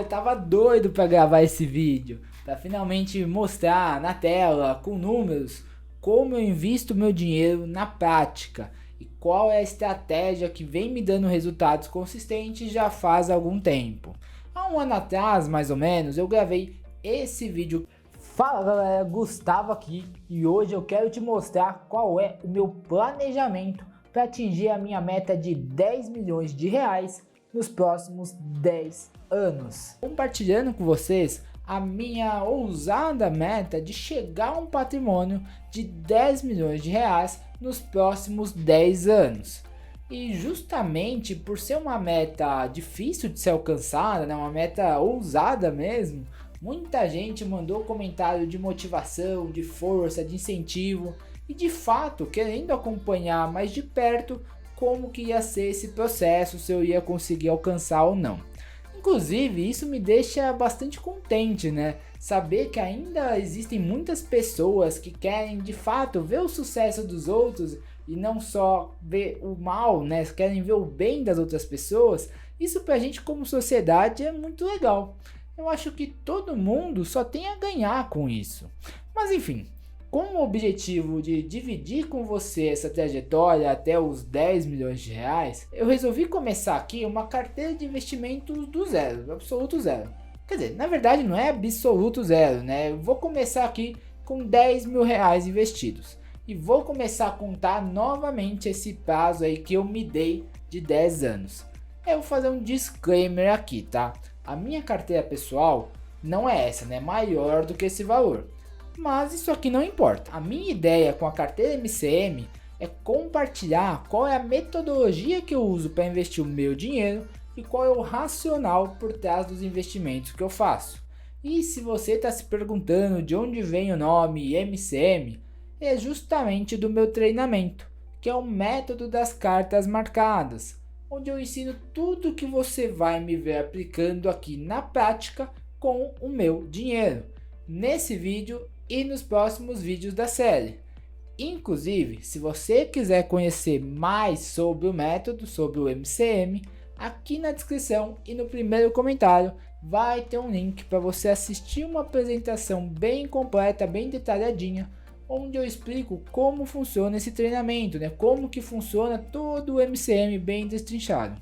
Eu tava doido para gravar esse vídeo, para finalmente mostrar na tela, com números, como eu invisto meu dinheiro na prática e qual é a estratégia que vem me dando resultados consistentes já faz algum tempo. Há um ano atrás, mais ou menos, eu gravei esse vídeo. Fala galera, Gustavo aqui e hoje eu quero te mostrar qual é o meu planejamento para atingir a minha meta de 10 milhões de reais nos próximos 10 anos. Compartilhando com vocês a minha ousada meta de chegar a um patrimônio de 10 milhões de reais nos próximos 10 anos. E justamente por ser uma meta difícil de ser alcançada, né, uma meta ousada mesmo, muita gente mandou comentário de motivação, de força, de incentivo e de fato querendo acompanhar mais de perto como que ia ser esse processo, se eu ia conseguir alcançar ou não. Inclusive isso me deixa bastante contente, né? Saber que ainda existem muitas pessoas que querem de fato ver o sucesso dos outros e não só ver o mal, né? Querem ver o bem das outras pessoas. Isso pra gente como sociedade é muito legal. Eu acho que todo mundo só tem a ganhar com isso. Mas enfim, com o objetivo de dividir com você essa trajetória até os 10 milhões de reais, eu resolvi começar aqui uma carteira de investimentos do zero, do absoluto zero. Quer dizer, na verdade não é absoluto zero, né? Eu vou começar aqui com 10 mil reais investidos. E vou começar a contar novamente esse prazo aí que eu me dei de 10 anos. Eu vou fazer um disclaimer aqui, tá? A minha carteira pessoal não é essa, né? Maior do que esse valor. Mas isso aqui não importa. A minha ideia com a carteira MCM é compartilhar qual é a metodologia que eu uso para investir o meu dinheiro e qual é o racional por trás dos investimentos que eu faço. E se você está se perguntando de onde vem o nome MCM, é justamente do meu treinamento, que é o método das cartas marcadas, onde eu ensino tudo que você vai me ver aplicando aqui na prática com o meu dinheiro, nesse vídeo e nos próximos vídeos da série. Inclusive, se você quiser conhecer mais sobre o método, sobre o MCM, aqui na descrição e no primeiro comentário vai ter um link para você assistir uma apresentação bem completa, bem detalhadinha, onde eu explico como funciona esse treinamento, né? Como que funciona todo o MCM bem destrinchado.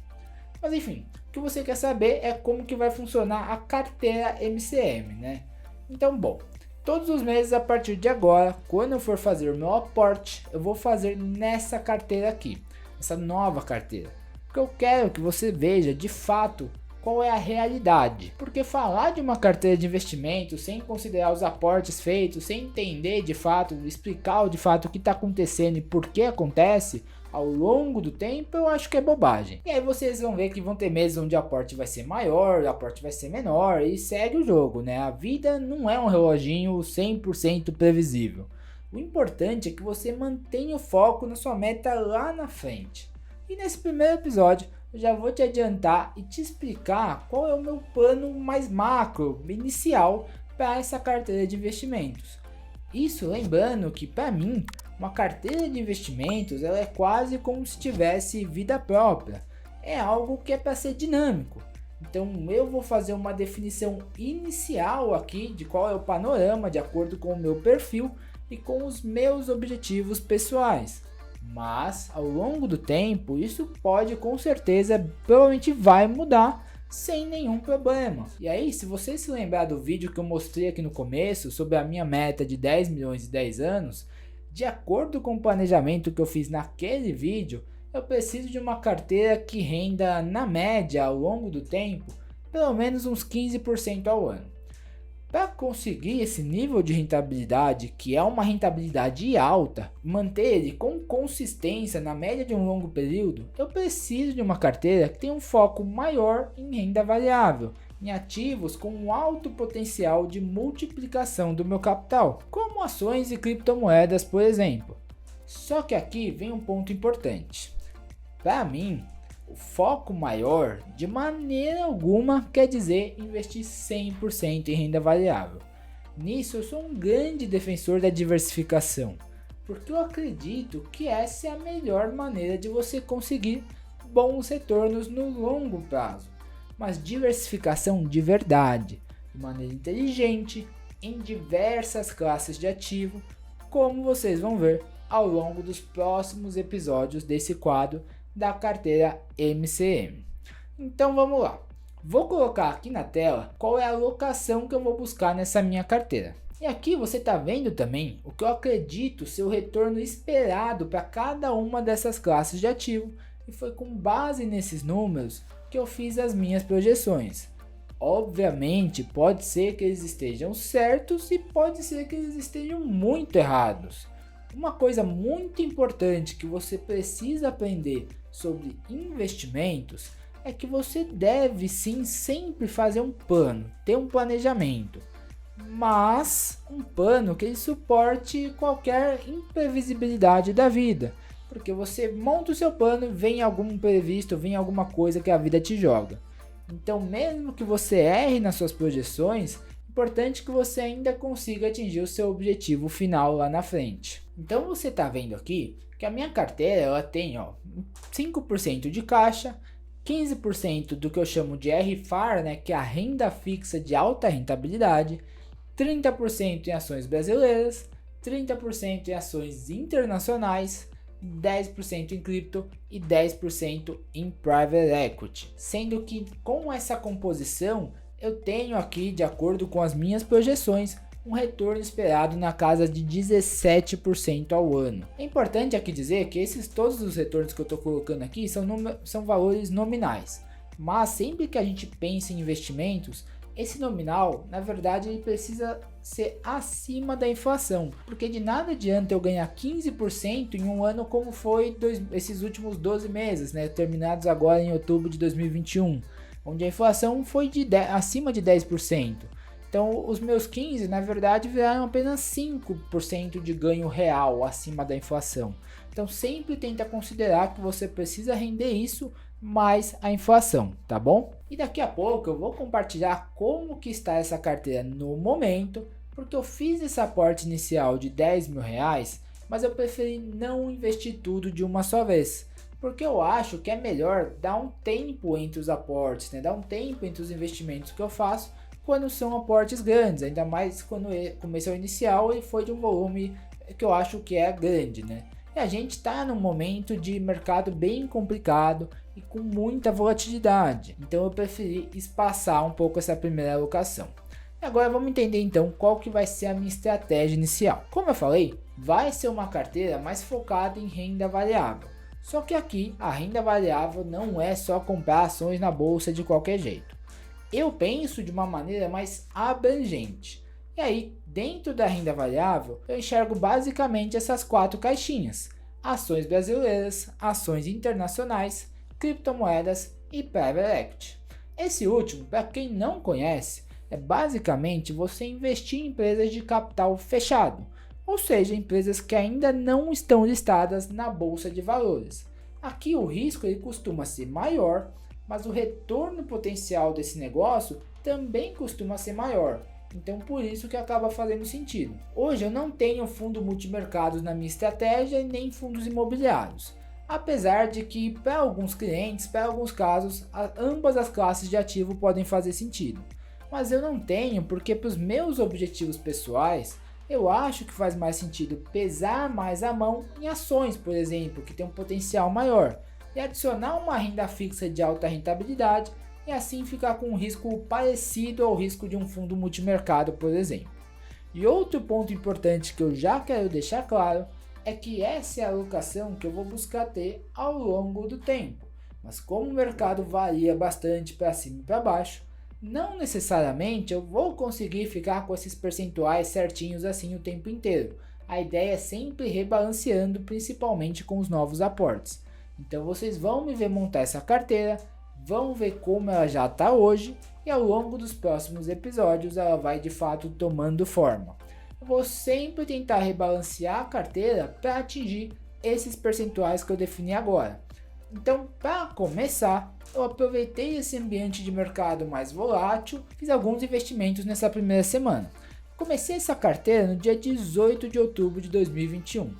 Mas enfim, o que você quer saber é como que vai funcionar a carteira MCM, né? Então, bom, todos os meses a partir de agora, quando eu for fazer o meu aporte, eu vou fazer nessa carteira aqui, essa nova carteira. Porque eu quero que você veja de fato qual é a realidade. Porque falar de uma carteira de investimento sem considerar os aportes feitos, sem entender de fato, explicar de fato o que está acontecendo e por que acontece ao longo do tempo, eu acho que é bobagem. E aí vocês vão ver que vão ter meses onde o aporte vai ser maior, o aporte vai ser menor e segue o jogo, né? A vida não é um reloginho 100% previsível. O importante é que você mantenha o foco na sua meta lá na frente. E nesse primeiro episódio, eu já vou te adiantar e te explicar qual é o meu plano mais macro, inicial, para essa carteira de investimentos. Isso lembrando que para mim, uma carteira de investimentos ela é quase como se tivesse vida própria. É algo que é para ser dinâmico. Então eu vou fazer uma definição inicial aqui de qual é o panorama de acordo com o meu perfil e com os meus objetivos pessoais. Mas ao longo do tempo isso pode com certeza, provavelmente vai mudar sem nenhum problema. E aí se você se lembrar do vídeo que eu mostrei aqui no começo sobre a minha meta de 10 milhões em 10 anos, de acordo com o planejamento que eu fiz naquele vídeo, eu preciso de uma carteira que renda na média ao longo do tempo pelo menos uns 15% ao ano. Para conseguir esse nível de rentabilidade, que é uma rentabilidade alta, manter ele com consistência na média de um longo período, eu preciso de uma carteira que tenha um foco maior em renda variável, em ativos com um alto potencial de multiplicação do meu capital, como ações e criptomoedas, por exemplo. Só que aqui vem um ponto importante. Para mim, o foco maior, de maneira alguma, quer dizer investir 100% em renda variável. Nisso eu sou um grande defensor da diversificação, porque eu acredito que essa é a melhor maneira de você conseguir bons retornos no longo prazo. mas diversificação de verdade, de maneira inteligente, em diversas classes de ativo, como vocês vão ver ao longo dos próximos episódios desse quadro da carteira MCM. Então vamos lá. Vou colocar aqui na tela qual é a alocação que eu vou buscar nessa minha carteira. E aqui você está vendo também o que eu acredito ser o retorno esperado para cada uma dessas classes de ativo, e foi com base nesses números que eu fiz as minhas projeções. Obviamente pode ser que eles estejam certos e pode ser que eles estejam muito errados. Uma coisa muito importante que você precisa aprender sobre investimentos é que você deve sim sempre fazer um plano, ter um planejamento, mas um plano que ele suporte qualquer imprevisibilidade da vida, porque você monta o seu plano, vem algum imprevisto, vem alguma coisa que a vida te joga. Então mesmo que você erre nas suas projeções, é importante que você ainda consiga atingir o seu objetivo final lá na frente. Então você está vendo aqui que a minha carteira ela tem 5% de caixa, 15% do que eu chamo de RFAR, né, que é a renda fixa de alta rentabilidade, 30% em ações brasileiras, 30% em ações internacionais, 10% em cripto e 10% em private equity. Sendo que com essa composição eu tenho aqui, de acordo com as minhas projeções, um retorno esperado na casa de 17% ao ano. É importante aqui dizer que todos os retornos que eu estou colocando aqui são valores nominais, mas sempre que a gente pensa em investimentos, esse nominal, na verdade, ele precisa ser acima da inflação, porque de nada adianta eu ganhar 15% em um ano como foi esses últimos 12 meses, né, terminados agora em outubro de 2021, onde a inflação foi acima de 10%. Então os meus 15, na verdade, viraram apenas 5% de ganho real acima da inflação. Então sempre tenta considerar que você precisa render isso mais a inflação, tá bom? E daqui a pouco eu vou compartilhar como que está essa carteira no momento, porque eu fiz esse aporte inicial de R$10.000, mas eu preferi não investir tudo de uma só vez, porque eu acho que é melhor dar um tempo entre os aportes, né? Dar um tempo entre os investimentos que eu faço quando são aportes grandes, ainda mais quando começou inicial e foi de um volume que eu acho que é grande, né? E a gente está num momento de mercado bem complicado e com muita volatilidade, então eu preferi espaçar um pouco essa primeira alocação. Agora vamos entender então qual que vai ser a minha estratégia inicial. Como eu falei, vai ser uma carteira mais focada em renda variável. Só que aqui a renda variável não é só comprar ações na bolsa de qualquer jeito. Eu penso de uma maneira mais abrangente. E aí, dentro da renda variável, eu enxergo basicamente essas 4 caixinhas: ações brasileiras, ações internacionais, criptomoedas e private equity. Esse último, para quem não conhece, é basicamente você investir em empresas de capital fechado, ou seja, empresas que ainda não estão listadas na bolsa de valores. Aqui o risco ele costuma ser maior, mas o retorno potencial desse negócio também costuma ser maior. Então por isso que acaba fazendo sentido. Hoje eu não tenho fundo multimercados na minha estratégia e nem fundos imobiliários. Apesar de que para alguns clientes, para alguns casos, ambas as classes de ativo podem fazer sentido. Mas eu não tenho porque para os meus objetivos pessoais, eu acho que faz mais sentido pesar mais a mão em ações, por exemplo, que tem um potencial maior, e adicionar uma renda fixa de alta rentabilidade e assim ficar com um risco parecido ao risco de um fundo multimercado, por exemplo. E outro ponto importante que eu já quero deixar claro é que essa é a alocação que eu vou buscar ter ao longo do tempo, mas como o mercado varia bastante para cima e para baixo, não necessariamente eu vou conseguir ficar com esses percentuais certinhos assim o tempo inteiro. A ideia é sempre rebalanceando, principalmente com os novos aportes. Então vocês vão me ver montar essa carteira, vão ver como ela já está hoje e ao longo dos próximos episódios ela vai de fato tomando forma. Eu vou sempre tentar rebalancear a carteira para atingir esses percentuais que eu defini agora. Então, para começar, eu aproveitei esse ambiente de mercado mais volátil, fiz alguns investimentos nessa primeira semana. Comecei essa carteira no dia 18 de outubro de 2021,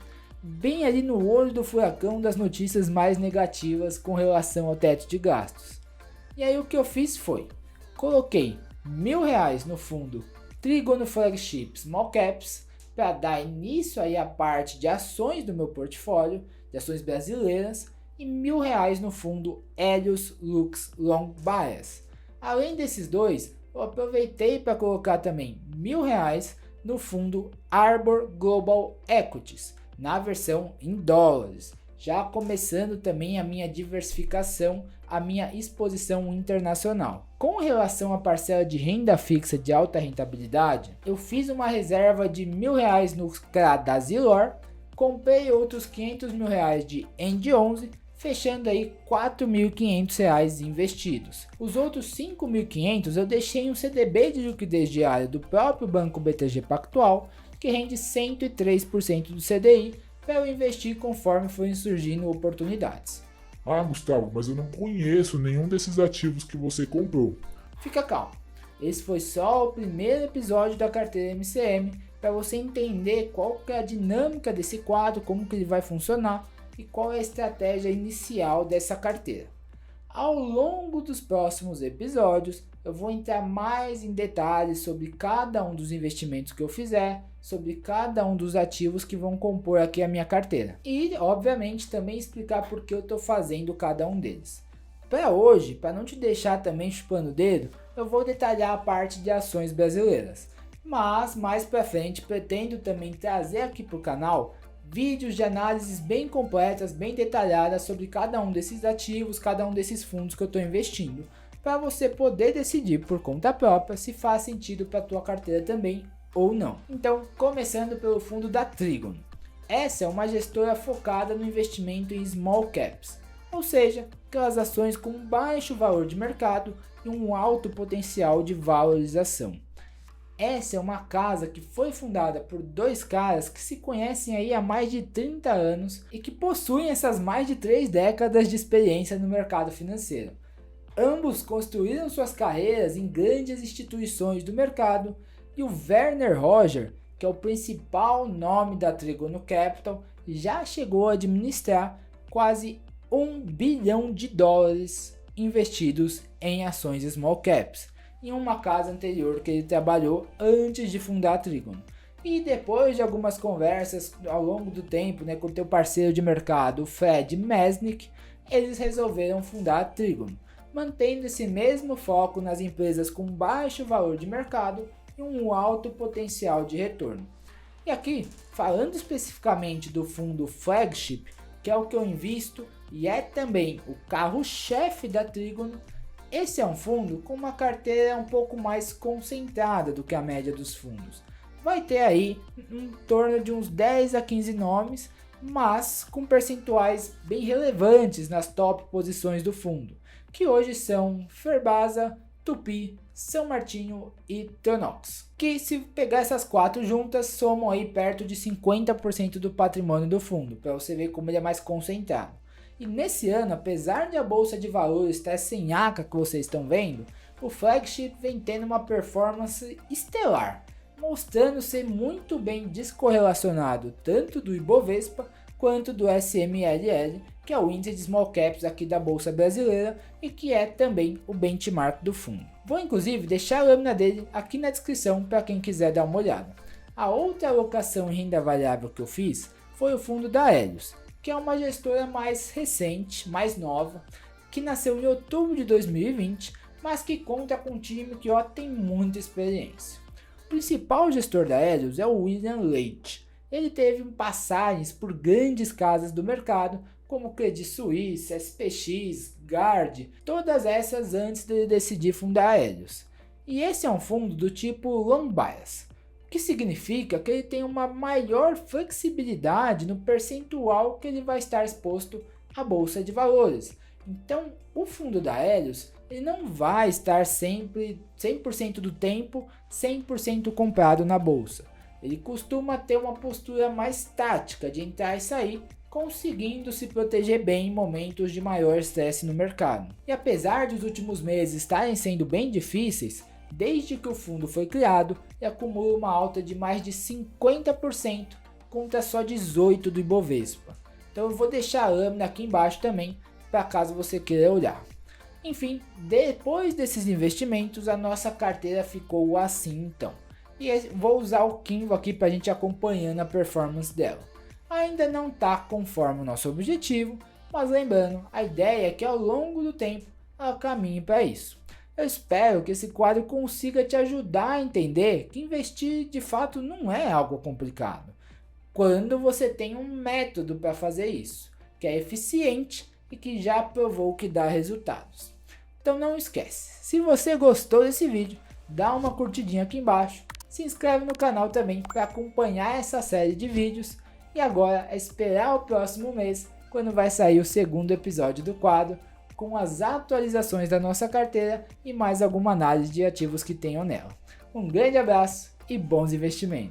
bem ali no olho do furacão das notícias mais negativas com relação ao teto de gastos. E aí o que eu fiz foi, coloquei R$1.000 no fundo Trígono Flagship Small Caps para dar início aí à parte de ações do meu portfólio, de ações brasileiras, e R$1.000 no fundo Helios Lux Long Bias. Além desses dois, eu aproveitei para colocar também R$1.000 no fundo Arbor Global Equities, na versão em dólares, já começando também a minha diversificação, a minha exposição internacional. Com relação à parcela de renda fixa de alta rentabilidade, eu fiz uma reserva de R$1.000 no CRA da Zilor, comprei outros R$500 mil de END11, fechando aí R$4.500 investidos. Os outros 5.500 eu deixei em um CDB de liquidez diária do próprio Banco BTG Pactual, que rende 103% do CDI, para eu investir conforme forem surgindo oportunidades. Ah, Gustavo, mas eu não conheço nenhum desses ativos que você comprou. Fica calmo, esse foi só o primeiro episódio da carteira MCM, para você entender qual que é a dinâmica desse quadro, como que ele vai funcionar, e qual é a estratégia inicial dessa carteira. Ao longo dos próximos episódios, eu vou entrar mais em detalhes sobre cada um dos investimentos que eu fizer, sobre cada um dos ativos que vão compor aqui a minha carteira. E, obviamente, também explicar por que eu estou fazendo cada um deles. Para hoje, para não te deixar também chupando o dedo, eu vou detalhar a parte de ações brasileiras. Mas, mais para frente, pretendo também trazer aqui para o canal vídeos de análises bem completas, bem detalhadas sobre cada um desses ativos, cada um desses fundos que eu estou investindo, para você poder decidir por conta própria se faz sentido para a tua carteira também ou não. Então, começando pelo fundo da Trígono. Essa é uma gestora focada no investimento em small caps, ou seja, aquelas ações com baixo valor de mercado e um alto potencial de valorização. Essa é uma casa que foi fundada por dois caras que se conhecem aí há mais de 30 anos e que possuem essas mais de 3 décadas de experiência no mercado financeiro. Ambos construíram suas carreiras em grandes instituições do mercado e o Werner Roger, que é o principal nome da Trígono Capital, já chegou a administrar quase $1 bilhão investidos em ações small caps, em uma casa anterior que ele trabalhou antes de fundar a Trígono. E depois de algumas conversas ao longo do tempo, com o teu parceiro de mercado, Fred Mesnick, eles resolveram fundar a Trígono, mantendo esse mesmo foco nas empresas com baixo valor de mercado e um alto potencial de retorno. E aqui, falando especificamente do fundo Flagship, que é o que eu invisto e é também o carro-chefe da Trígono, esse é um fundo com uma carteira um pouco mais concentrada do que a média dos fundos. Vai ter aí em torno de uns 10 a 15 nomes, mas com percentuais bem relevantes nas top posições do fundo, que hoje são Ferbasa, Tupi, São Martinho e Tronox, que se pegar essas 4 juntas somam aí perto de 50% do patrimônio do fundo, para você ver como ele é mais concentrado. E nesse ano, apesar de a bolsa de valores estar sem aca que vocês estão vendo, o Flagship vem tendo uma performance estelar, mostrando ser muito bem descorrelacionado tanto do Ibovespa quanto do SMLL, que é o índice de small caps aqui da bolsa brasileira e que é também o benchmark do fundo. Vou inclusive deixar a lâmina dele aqui na descrição para quem quiser dar uma olhada. A outra alocação em renda variável que eu fiz foi o fundo da Helios, que é uma gestora mais recente, mais nova, que nasceu em outubro de 2020, mas que conta com um time que tem muita experiência. O principal gestor da Helios é o William Leite. Ele teve passagens por grandes casas do mercado, como Credit Suisse, SPX, Guard, todas essas antes de decidir fundar a Helios. E esse é um fundo do tipo long bias, que significa que ele tem uma maior flexibilidade no percentual que ele vai estar exposto à bolsa de valores. Então, o fundo da Helios ele não vai estar sempre 100% do tempo 100% comprado na bolsa. Ele costuma ter uma postura mais tática de entrar e sair, conseguindo se proteger bem em momentos de maior estresse no mercado. E apesar dos últimos meses estarem sendo bem difíceis, desde que o fundo foi criado, ele acumula uma alta de mais de 50% contra só 18% do Ibovespa. Então eu vou deixar a lâmina aqui embaixo também, para caso você queira olhar. Enfim, depois desses investimentos, a nossa carteira ficou assim então. E vou usar o Kinvo aqui para a gente acompanhando a performance dela. Ainda não está conforme o nosso objetivo, mas lembrando, a ideia é que ao longo do tempo ela caminhe para isso. Eu espero que esse quadro consiga te ajudar a entender que investir de fato não é algo complicado, quando você tem um método para fazer isso, que é eficiente e que já provou que dá resultados. Então não esquece, se você gostou desse vídeo, dá uma curtidinha aqui embaixo, se inscreve no canal também para acompanhar essa série de vídeos e agora é esperar o próximo mês, quando vai sair o segundo episódio do quadro, com as atualizações da nossa carteira e mais alguma análise de ativos que tenham nela. Um grande abraço e bons investimentos!